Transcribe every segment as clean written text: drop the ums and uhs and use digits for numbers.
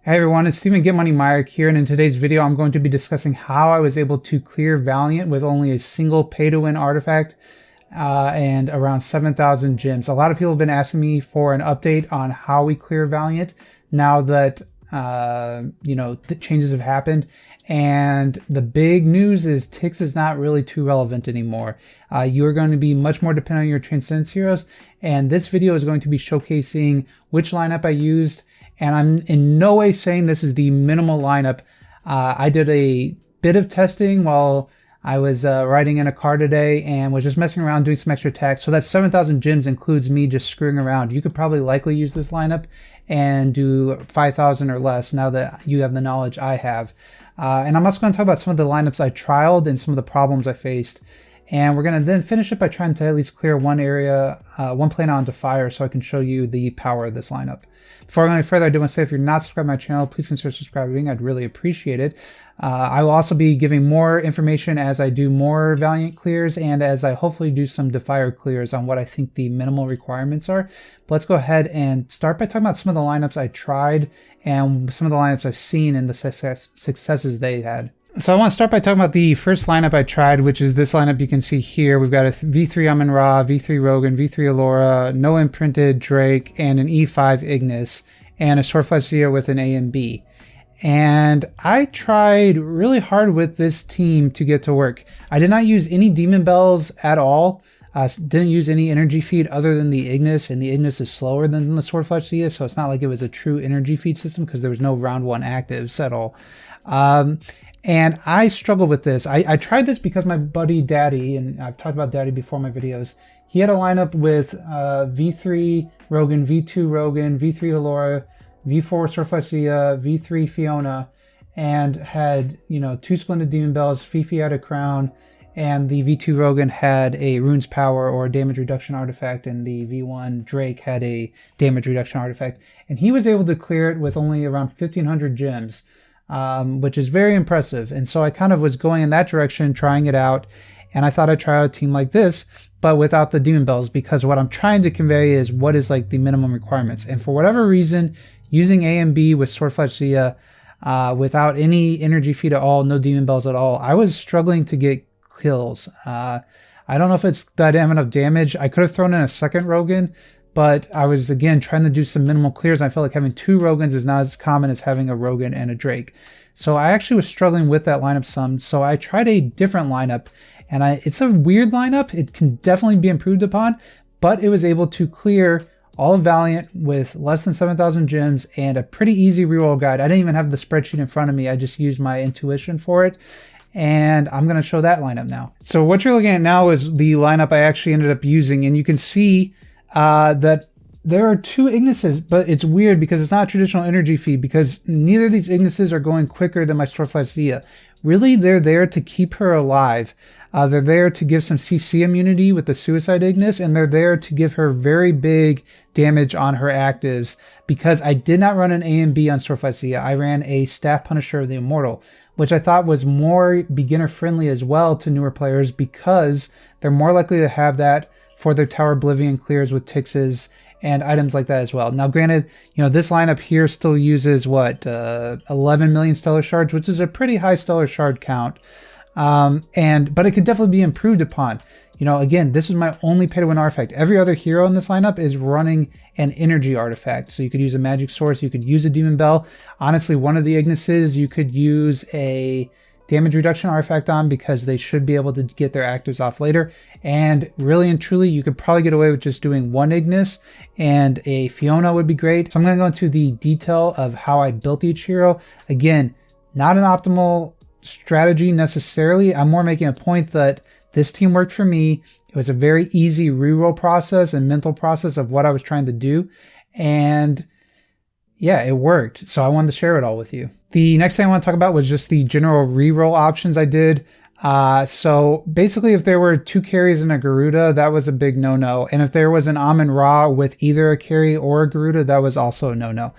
Hey everyone, it's Steven GetMoneyMyrick here, and in today's video I'm going to be discussing how I was able to clear Valiant with only a single pay-to-win artifact and around 7,000 gems. A lot of people have been asking me for an update on how we clear Valiant now that the changes have happened, and the big news is Tix is not really too relevant anymore. You're going to be much more dependent on your transcendence heroes, and this video is going to be showcasing which lineup I used. And I'm in no way saying this is the minimal lineup. I did a bit of testing while I was riding in a car today and was just messing around doing some extra attacks. So that 7,000 gems includes me just screwing around. You could probably likely use this lineup and do 5,000 or less now that you have the knowledge I have. And I'm also going to talk about some of the lineups I trialed and some of the problems I faced. And we're going to then finish it by trying to at least clear one area, one planet onto fire, so I can show you the power of this lineup. Before I go any further, I do want to say if you're not subscribed to my channel, please consider subscribing. I'd really appreciate it. I will also be giving more information as I do more Valiant clears and as I hopefully do some Defier clears on what I think the minimal requirements are. But let's go ahead and start by talking about some of the lineups I tried and some of the lineups I've seen and the successes they had. So I want to start by talking about the first lineup I tried, which is this lineup you can see here. We've got a V3 Amun-Ra, V3 Rogan, V3 Allura, no imprinted Drake, and an E5 Ignis, and a Swordflash Zia with an A and B. And I tried really hard with this team to get to work. I did not use any Demon Bells at all. Didn't use any energy feed other than the Ignis, and the Ignis is slower than the Swordflash Zia, so it's not like it was a true energy feed system because there was no round one actives at all. And I struggled with this. I tried this because my buddy Daddy, and I've talked about Daddy before in my videos, he had a lineup with V3 Rogan, V2 Rogan, V3 Allura, V4 Swordflash Zia, V3 Fiona, and had, two Splendid Demon Bells, Fifi had a crown, and the V2 Rogan had a Rune's Power or a damage reduction artifact, and the V1 Drake had a damage reduction artifact. And he was able to clear it with only around 1,500 gems. Which is very impressive. And so I kind of was going in that direction, trying it out, and I thought I'd try out a team like this, but without the Demon Bells, because what I'm trying to convey is what is like the minimum requirements. And for whatever reason, using A and B with Swordflash Zia, without any energy feed at all, no Demon Bells at all, I was struggling to get kills. I don't know if it's that I have enough damage. I could have thrown in a second Rogan, but I was, again, trying to do some minimal clears. I felt like having two Rogans is not as common as having a Rogan and a Drake. So I actually was struggling with that lineup some. So I tried a different lineup, and it's a weird lineup. It can definitely be improved upon, but it was able to clear all of Valiant with less than 7,000 gems and a pretty easy reroll guide. I didn't even have the spreadsheet in front of me. I just used my intuition for it. And I'm going to show that lineup now. So what you're looking at now is the lineup I actually ended up using, and you can see that there are two Ignises, but it's weird because it's not a traditional energy feed because neither of these Ignises are going quicker than my Swordflash Zia. Really, they're there to keep her alive. They're there to give some CC immunity with the Suicide Ignis, and they're there to give her very big damage on her actives because I did not run an A and B on Swordflash Zia. I ran a Staff Punisher of the Immortal, which I thought was more beginner friendly as well to newer players because they're more likely to have that for their Tower Oblivion clears with Tixes and items like that as well. Now, granted, this lineup here still uses, 11 million Stellar Shards, which is a pretty high Stellar Shard count. But it could definitely be improved upon. Again, this is my only pay-to-win artifact. Every other hero in this lineup is running an energy artifact. So you could use a magic source, you could use a Demon Bell. Honestly, one of the Ignises, you could use a damage reduction artifact on because they should be able to get their actives off later. And really and truly, you could probably get away with just doing one Ignis, and a Fiona would be great. So I'm going to go into the detail of how I built each hero. Again, not an optimal strategy necessarily. I'm more making a point that this team worked for me. It was a very easy reroll process and mental process of what I was trying to do. And yeah, it worked. So I wanted to share it all with you. The next thing I want to talk about was just the general reroll options I did. So basically, if there were two carries and a Garuda, that was a big no-no. And if there was an Amun-Ra with either a carry or a Garuda, that was also a no-no.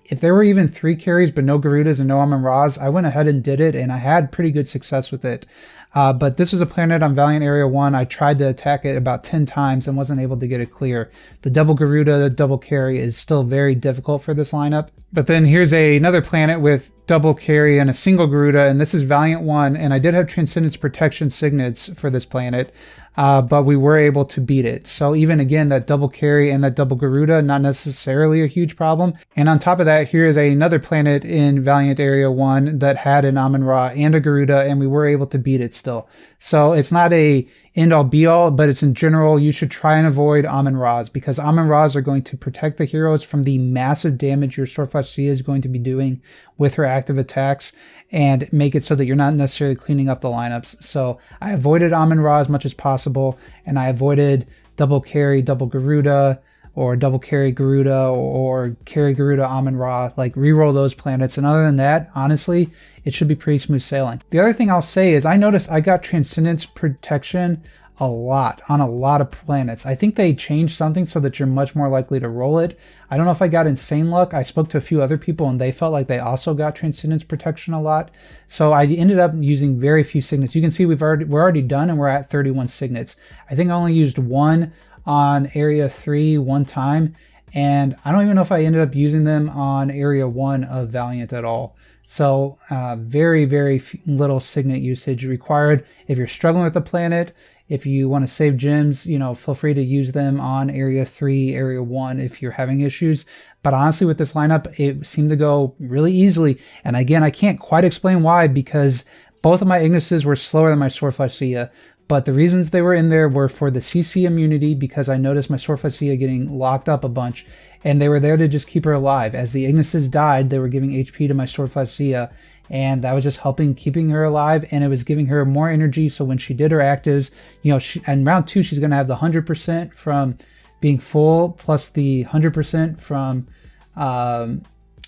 if there were even 3 carries but no Garudas and no Amun-Ra's, I went ahead and did it, and I had pretty good success with it. But this is a planet on Valiant Area 1. I tried to attack it about 10 times and wasn't able to get it clear. The double Garuda, double carry is still very difficult for this lineup. But then here's another planet with double carry and a single Garuda, and this is Valiant 1, and I did have Transcendence Protection signets for this planet, but we were able to beat it. So even again, that double carry and that double Garuda, not necessarily a huge problem. And on top of that, here is another planet in Valiant Area 1 that had an Amun-Ra and a Garuda, and we were able to beat it still. So it's not a end-all be-all, but it's in general, you should try and avoid Amun-Ra's, because Amun-Ra's are going to protect the heroes from the massive damage your Swordflash Sia is going to be doing with her active attacks, and make it so that you're not necessarily cleaning up the lineups. So I avoided Amun-Ra as much as possible, and I avoided double carry, double Garuda, or double carry Garuda, or carry Garuda Amun-Ra, like reroll those planets. And other than that, honestly, it should be pretty smooth sailing. The other thing I'll say is I noticed I got Transcendence Protection a lot on a lot of planets. I think they changed something so that you're much more likely to roll it. I don't know if I got Insane Luck. I spoke to a few other people and they felt like they also got Transcendence Protection a lot. So I ended up using very few signets. You can see we're already done and we're at 31 signets. I think I only used 1 on Area 3 one time, and I don't even know if I ended up using them on Area 1 of Valiant at all. So very, very little signet usage required. If you're struggling with the planet, if you want to save gems, you know, feel free to use them on Area 3, Area 1 if you're having issues. But honestly, with this lineup, it seemed to go really easily. And again, I can't quite explain why, because both of my Ignises were slower than my Swordflash Sia. But the reasons they were in there were for the CC immunity, because I noticed my Swordflash Sia getting locked up a bunch, and they were there to just keep her alive. As the Ignises died, they were giving HP to my Swordflash Sia, and that was just helping keeping her alive, and it was giving her more energy. So when she did her actives, you know, in round 2, she's going to have the 100% from being full, plus the 100% from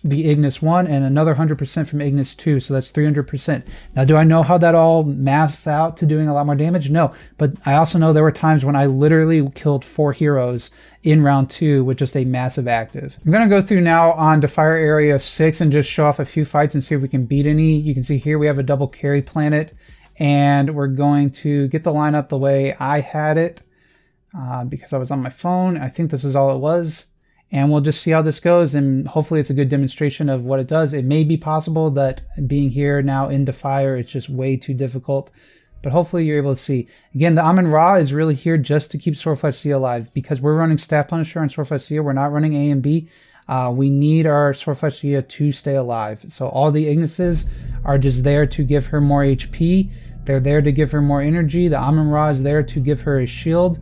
the Ignis 1, and another 100% from Ignis 2, so that's 300%. Now, do I know how that all maths out to doing a lot more damage? No, but I also know there were times when I literally killed 4 heroes in round 2 with just a massive active. I'm going to go through now on to Fire Area 6 and just show off a few fights and see if we can beat any. You can see here we have a double carry planet, and we're going to get the lineup the way I had it because I was on my phone. I think this is all it was. And we'll just see how this goes, and hopefully it's a good demonstration of what it does. It may be possible that being here now into fire, it's just way too difficult, but hopefully you're able to see. Again, the Amun-Ra is really here just to keep Swordflash Sia alive, because we're running Staff Punisher and Swordflash Sia. We're not running A and B. We need our Swordflash Sia to stay alive. So all the Ignises are just there to give her more HP. They're there to give her more energy. The Amun-Ra is there to give her a shield.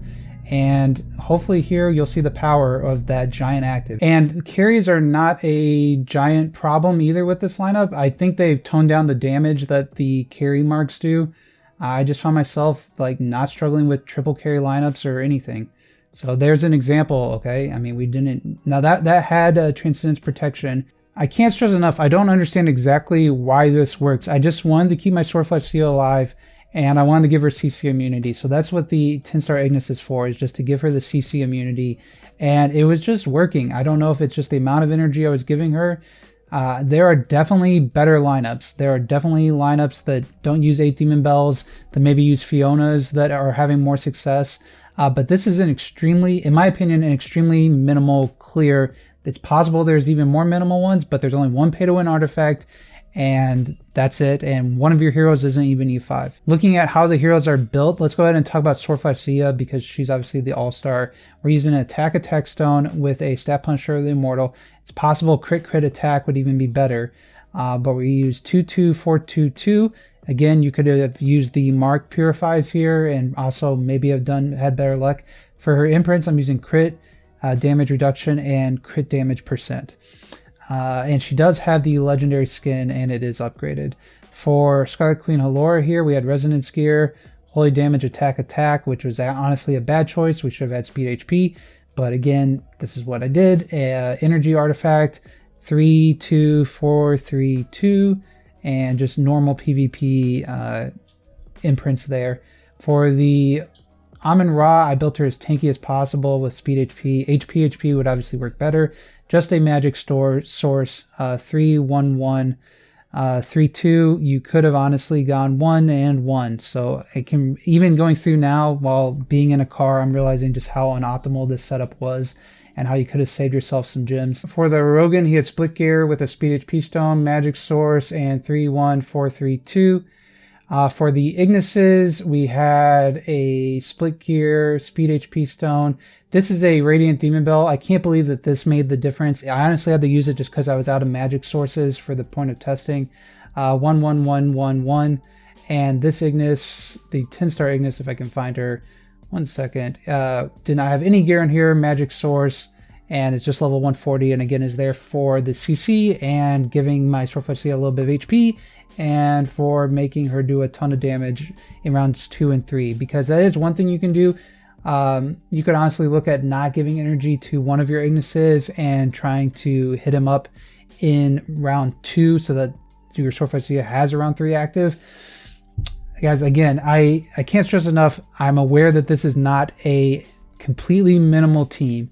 And hopefully here you'll see the power of that giant active. And carries are not a giant problem either with this lineup. I think they've toned down the damage that the carry marks do. I just found myself like not struggling with triple carry lineups or anything. So there's an example, okay? I mean, we didn't... Now that had Transcendence Protection. I can't stress enough, I don't understand exactly why this works. I just wanted to keep my Swordflash Sia alive, and I wanted to give her CC immunity. So that's what the 10-star Ignis is for, is just to give her the CC immunity. And it was just working. I don't know if it's just the amount of energy I was giving her. There are definitely better lineups. There are definitely lineups that don't use 8 Demon Bells, that maybe use Fionas, that are having more success. But this is an extremely, in my opinion, an extremely minimal clear. It's possible there's even more minimal ones, but there's only one pay-to-win artifact, and that's it. And one of your heroes isn't even E5. Looking at how the heroes are built, let's go ahead and talk about Swordflash Sia, because she's obviously the all-star. We're using an attack stone with a Staff Punisher of the Immortal. It's possible crit attack would even be better, but we use 2-2-4-2-2. Again, you could have used the Mark Purifies here, and also maybe have had better luck. For her imprints, I'm using crit damage reduction and crit damage percent. And she does have the legendary skin, and it is upgraded. For Scarlet Queen Halora here, we had Resonance Gear, Holy Damage Attack, which was honestly a bad choice. We should have had Speed HP, but again, this is what I did. Energy Artifact, 3-2-4-3-2, and just normal PvP imprints there. For the Amun-Ra, I built her as tanky as possible with speed HP. HP would obviously work better. Just a magic source, 3/1/1. 3/2, you could have honestly gone 1 and 1. So it can, even going through now while being in a car, I'm realizing just how unoptimal this setup was and how you could have saved yourself some gems. For the Rogan, he had split gear with a speed HP stone, magic source, and 3/1/4/3/2. For the Ignises, we had a split gear, speed HP stone. This is a Radiant Demon Bell. I can't believe that this made the difference. I honestly had to use it just because I was out of magic sources for the point of testing. 1/1/1/1/1. And this Ignis, the 10-star Ignis, if I can find her, 1 second, did not have any gear in here, magic source, and it's just level 140, and again is there for the CC and giving my Swordfish a little bit of HP, and for making her do a ton of damage in rounds 2 and 3, because that is one thing you can do. You could honestly look at not giving energy to one of your Ignises and trying to hit him up in round 2 so that your Swordfish has a round 3 active. Guys, again, I can't stress enough, I'm aware that this is not a completely minimal team,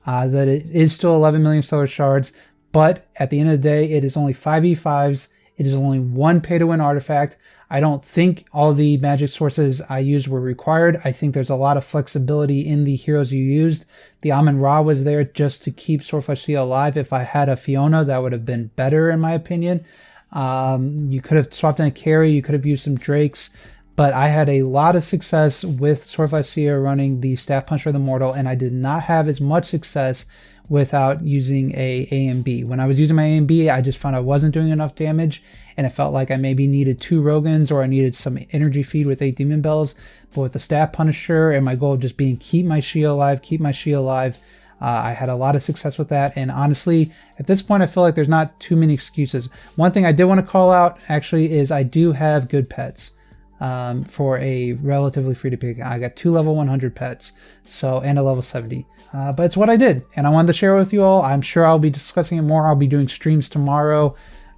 that it is still 11 million stellar shards, but at the end of the day, it is only 5v5s. It is only 1 pay-to-win artifact. I don't think all the magic sources I used were required. I think there's a lot of flexibility in the heroes you used. The Amun-Ra was there just to keep Swordfish alive. If I had a Fiona, that would have been better in my opinion. You could have swapped in a carry, you could have used some Drakes, but I had a lot of success with Swordfish running the Staff Puncher of the Mortal, and I did not have as much success without using a AMB. When I was using my AMB, I just found I wasn't doing enough damage, and it felt like I maybe needed 2 Rogans or I needed some energy feed with 8 Demon Bells. But with the Staff Punisher and my goal just being keep my Shield alive, I had a lot of success with that. And honestly, at this point, I feel like there's not too many excuses. One thing I did want to call out actually is I do have good pets. For a relatively free to pick. I got 2 level 100 pets, so, and a level 70. But it's what I did, and I wanted to share with you all. I'm sure I'll be discussing it more. I'll be doing streams tomorrow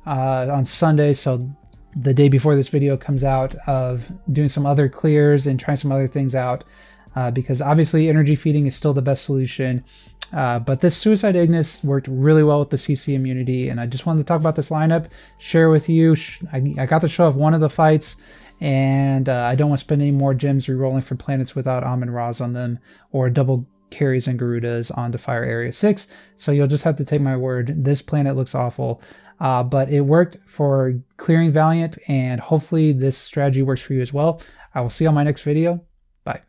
on Sunday, so the day before this video comes out, of doing some other clears and trying some other things out, because obviously energy feeding is still the best solution. But this Suicide Ignis worked really well with the CC immunity, and I just wanted to talk about this lineup, share with you. I got to show off one of the fights, and I don't want to spend any more gems rerolling for planets without Amun-Ra's on them, or double carries and Garudas onto Fire Area 6. So you'll just have to take my word. This planet looks awful, but it worked for clearing Valiant, and hopefully this strategy works for you as well. I will see you on my next video. Bye.